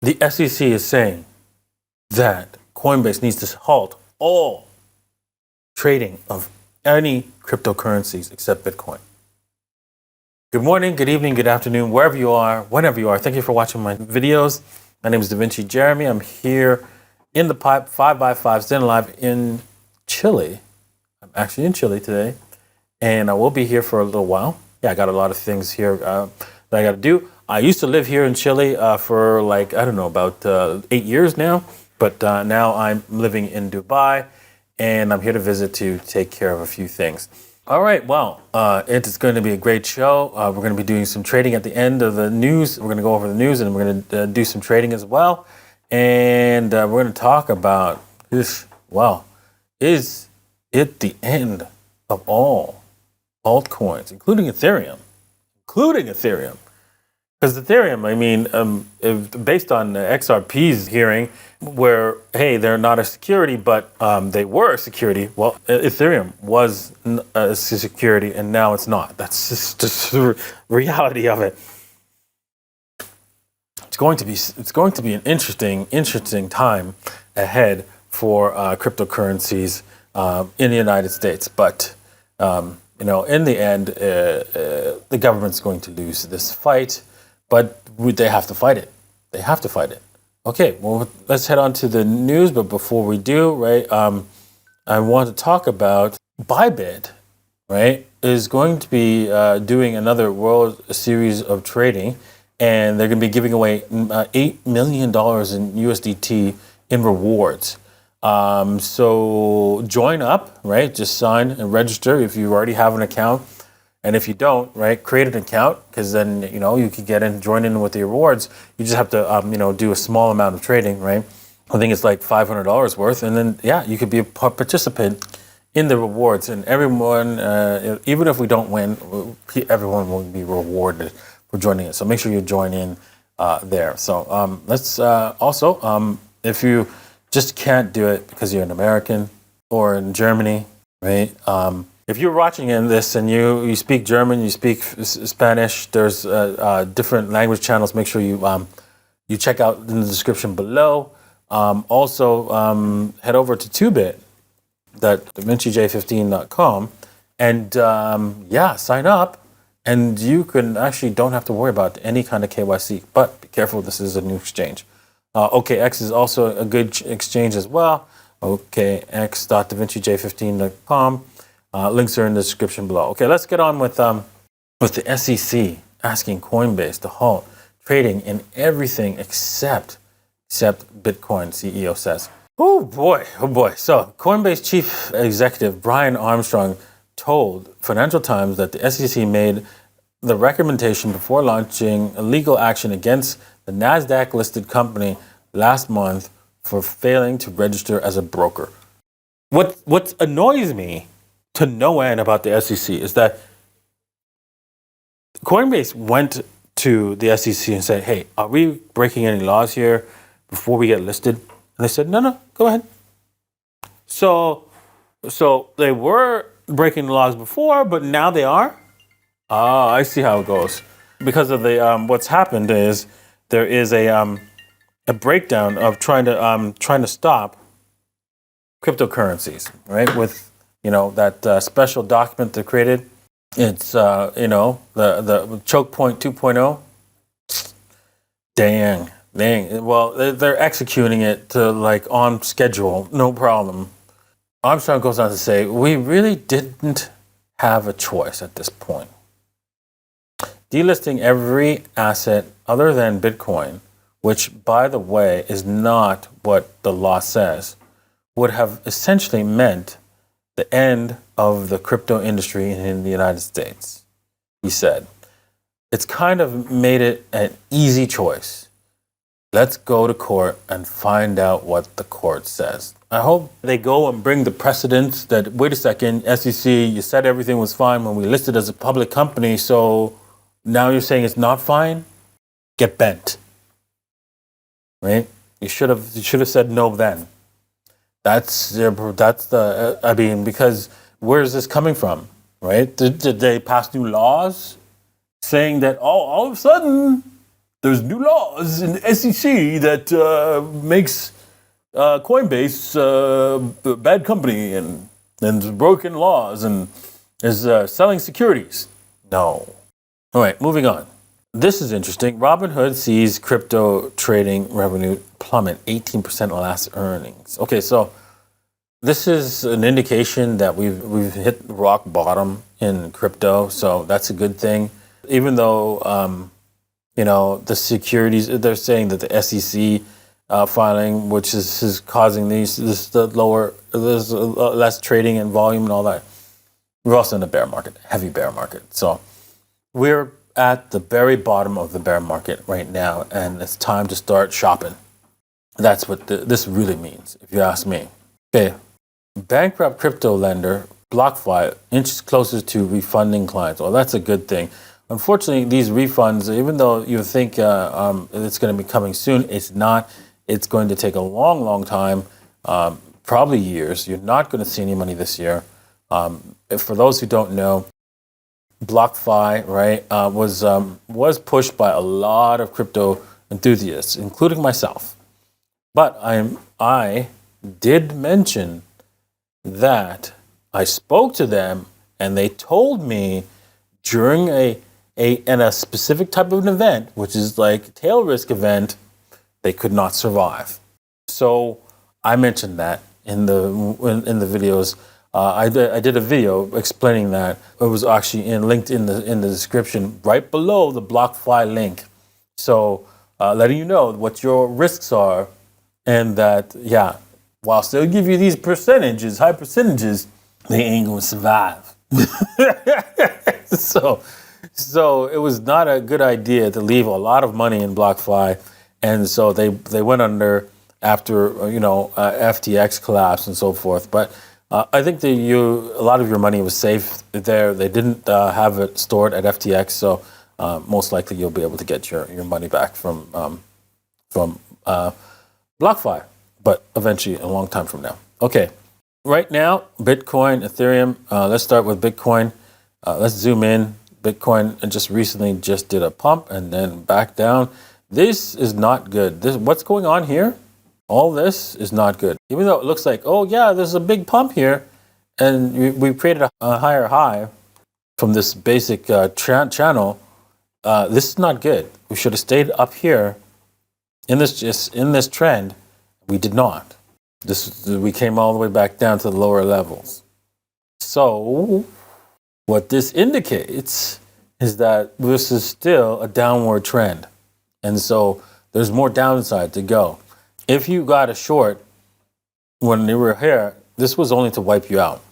the SEC is saying that Coinbase needs to halt all trading of any cryptocurrencies except Bitcoin. Good morning, good evening, good afternoon, wherever you are, whenever you are. Thank you for watching my videos. My name is DaVinci Jeremy. I'm here in the pipe, 5x5, standing live in Chile. I'm actually in Chile today, and I will be here for a little while. Yeah, I got a lot of things here that I got to do. I used to live here in Chile for about 8 years now, but now I'm living in Dubai, and I'm here to visit to take care of a few things. All right, well, it is going to be a great show. We're going to be doing some trading at the end of the news. We're going to go over the news, and we're going to do some trading as well. And we're going to talk about this. Well, is it the end of all altcoins, including Ethereum? Because Ethereum, based on XRP's hearing, where, hey, they're not a security, but they were a security. Well, Ethereum was a security, and now it's not. That's just the reality of it. It's going to be an interesting time ahead for cryptocurrencies in the United States. But in the end, the government's going to lose this fight. But they have to fight it. Okay, well, let's head on to the news. But before we do, right, I want to talk about Bybit, right, is going to be doing another World Series of trading, and they're going to be giving away $8 million in USDT in rewards. So join up, right? Just sign and register if you already have an account. And if you don't, right, create an account, because then, you can get in, join in with the rewards. You just have to, do a small amount of trading, right? I think it's like $500 worth. And then, yeah, you could be a participant in the rewards. And everyone, even if we don't win, everyone will be rewarded for joining it. So make sure you join in there. So let's also, if you just can't do it because you're an American or in Germany, right? If you're watching this and you speak German, you speak Spanish, there's different language channels. Make sure you check out in the description below. Also, head over to 2bit, DaVinciJ15.com, and sign up. And you don't have to worry about any kind of KYC. But be careful, this is a new exchange. OKX is also a good exchange as well. OKX.DaVinciJ15.com. Links are in the description below. Okay, let's get on with the SEC asking Coinbase to halt trading in everything except Bitcoin, CEO says. Oh boy. So Coinbase chief executive Brian Armstrong told Financial Times that the SEC made the recommendation before launching a legal action against the NASDAQ-listed company last month for failing to register as a broker. What annoys me to no end about the SEC is that Coinbase went to the SEC and said, hey, are we breaking any laws here before we get listed? And they said, no, go ahead. So they were breaking the laws before, but now they are? Oh, I see how it goes. Because of the what's happened is there is a breakdown of trying to stop cryptocurrencies, right? With that special document they created. It's, the choke point 2.0. Dang. Well, they're executing it to on schedule, no problem. Armstrong goes on to say, we really didn't have a choice at this point. Delisting every asset other than Bitcoin, which, by the way, is not what the law says, would have essentially meant the end of the crypto industry in the United States, he said. It's kind of made it an easy choice. Let's go to court and find out what the court says. I hope they go and bring the precedents that, wait a second, SEC, you said everything was fine when we listed as a public company, so now you're saying it's not fine? Get bent. Right? You should have said no then. That's because where is this coming from, right? Did they pass new laws saying that, all of a sudden, there's new laws in the SEC that makes Coinbase a bad company and broken laws and is selling securities. No. All right, moving on. This is interesting. Robinhood sees crypto trading revenue plummet 18% last earnings. Okay, so this is an indication that we've hit rock bottom in crypto, so that's a good thing. Even though the securities, they're saying that the SEC filing, which is causing there's less trading and volume and all that. We're also in a bear market, heavy bear market. So we're at the very bottom of the bear market right now, and it's time to start shopping. That's what this really means, if you ask me. Okay, bankrupt crypto lender BlockFi inches closer to refunding clients. Well, that's a good thing. Unfortunately, these refunds, even though you think it's going to be coming soon, it's not. It's going to take a long, long time, probably years. You're not going to see any money this year. For those who don't know, BlockFi, right, was pushed by a lot of crypto enthusiasts, including myself. But I did mention that I spoke to them, and they told me during a specific type of an event, which is like a tail risk event, they could not survive. So I mentioned that in the videos. I did a video explaining that. It was actually linked in the description right below the BlockFi link. So letting you know what your risks are, and that whilst they'll give you these percentages, high percentages, they ain't gonna survive. So it was not a good idea to leave a lot of money in BlockFi, and so they went under after FTX collapse and so forth. But I think a lot of your money was safe there. They didn't have it stored at FTX, so most likely you'll be able to get your money back from BlockFi, but eventually a long time from now. Okay, right now, Bitcoin, Ethereum. Let's start with Bitcoin. Let's zoom in. Bitcoin just recently did a pump and then back down. This is not good. What's going on here? All this is not good. Even though it looks like, oh yeah, there's a big pump here, and we've created a higher high from this basic channel. This is not good. We should have stayed up here in this trend. We did not. We came all the way back down to the lower levels. So what this indicates is that this is still a downward trend. And so there's more downside to go. If you got a short when you were here, this was only to wipe you out.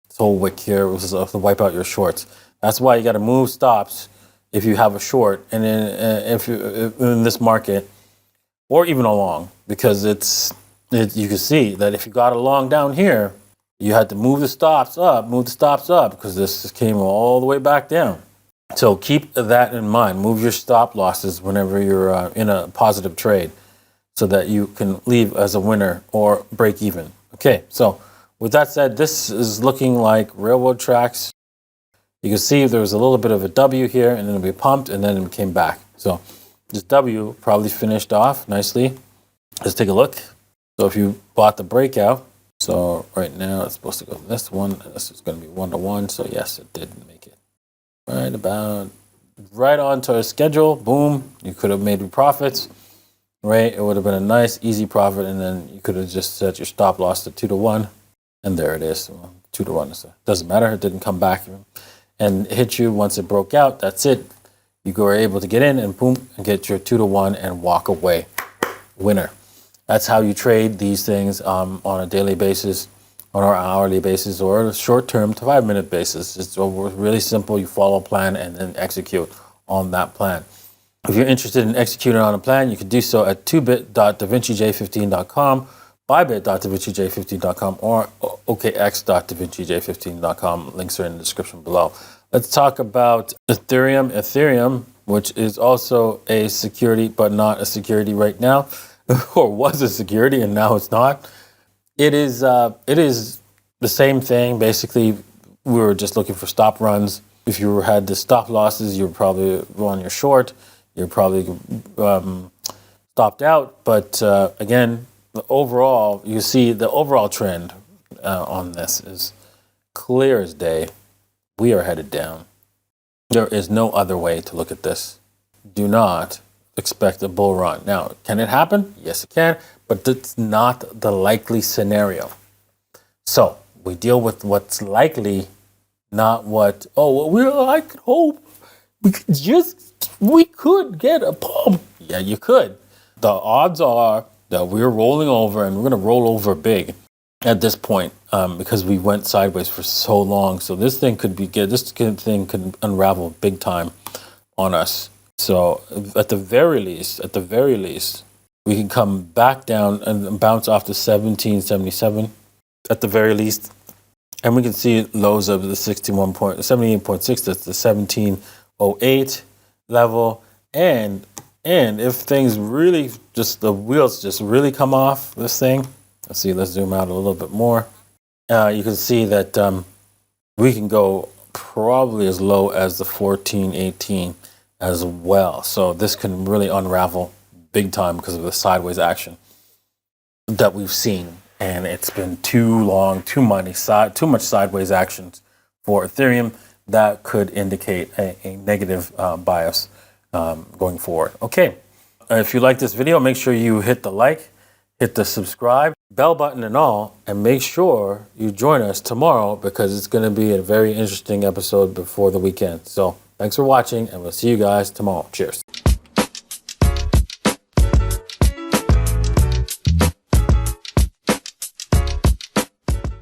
This whole wick here was to wipe out your shorts. That's why you got to move stops if you have a short, and then if you in this market, or even a long, because you can see that if you got a long down here, you had to move the stops up, because this came all the way back down. So keep that in mind. Move your stop losses whenever you're in a positive trade, so that you can leave as a winner or break even. Okay, so with that said, this is looking like railroad tracks. You can see there was a little bit of a W here, and then we pumped, and then it came back. So this W probably finished off nicely. Let's take a look. So if you bought the breakout, so right now it's supposed to go this one. This is going to be 1-to-1. So yes, it did make it right onto our schedule. Boom! You could have made profits. Right, it would have been a nice, easy profit, and then you could have just set your stop loss to 2-to-1, and there it is. Well, 2-to-1 doesn't matter. It didn't come back and hit you once it broke out. That's it. You were able to get in and boom, and get your 2-to-1 and walk away, winner. That's how you trade these things on a daily basis, on an hourly basis, or a short-term to 5-minute basis. It's really simple. You follow a plan and then execute on that plan. If you're interested in executing on a plan, you can do so at 2bit.davincij15.com, bybit.davincij15.com, or okx.davincij15.com. Links are in the description below. Let's talk about Ethereum. Ethereum, which is also a security, but not a security right now, or was a security and now it's not. It is the same thing. Basically, we were just looking for stop runs. If you had the stop losses, you were probably on your short. you're probably stopped out. But again, you see the overall trend on this is clear as day. We are headed down. There is no other way to look at this. Do not expect a bull run. Now, can it happen? Yes, it can, but that's not the likely scenario. So we deal with what's likely, not what, I could hope we could get a pump. Yeah, you could. The odds are that we're rolling over, and we're going to roll over big at this point because we went sideways for so long. So this thing could be good. This thing could unravel big time on us. So at the very least, we can come back down and bounce off to 1777 at the very least. And we can see lows of the 78.6, that's the 1708 level. And if things really, the wheels just really come off this thing, let's zoom out a little bit more. You can see that we can go probably as low as the 1418 as well. So this can really unravel big time because of the sideways action that we've seen. And it's been too long, too much sideways actions for Ethereum that could indicate a negative bias going forward. Okay, if you like this video, make sure you hit the like, hit the subscribe, bell button and all, and make sure you join us tomorrow because it's going to be a very interesting episode before the weekend. So thanks for watching, and we'll see you guys tomorrow. Cheers.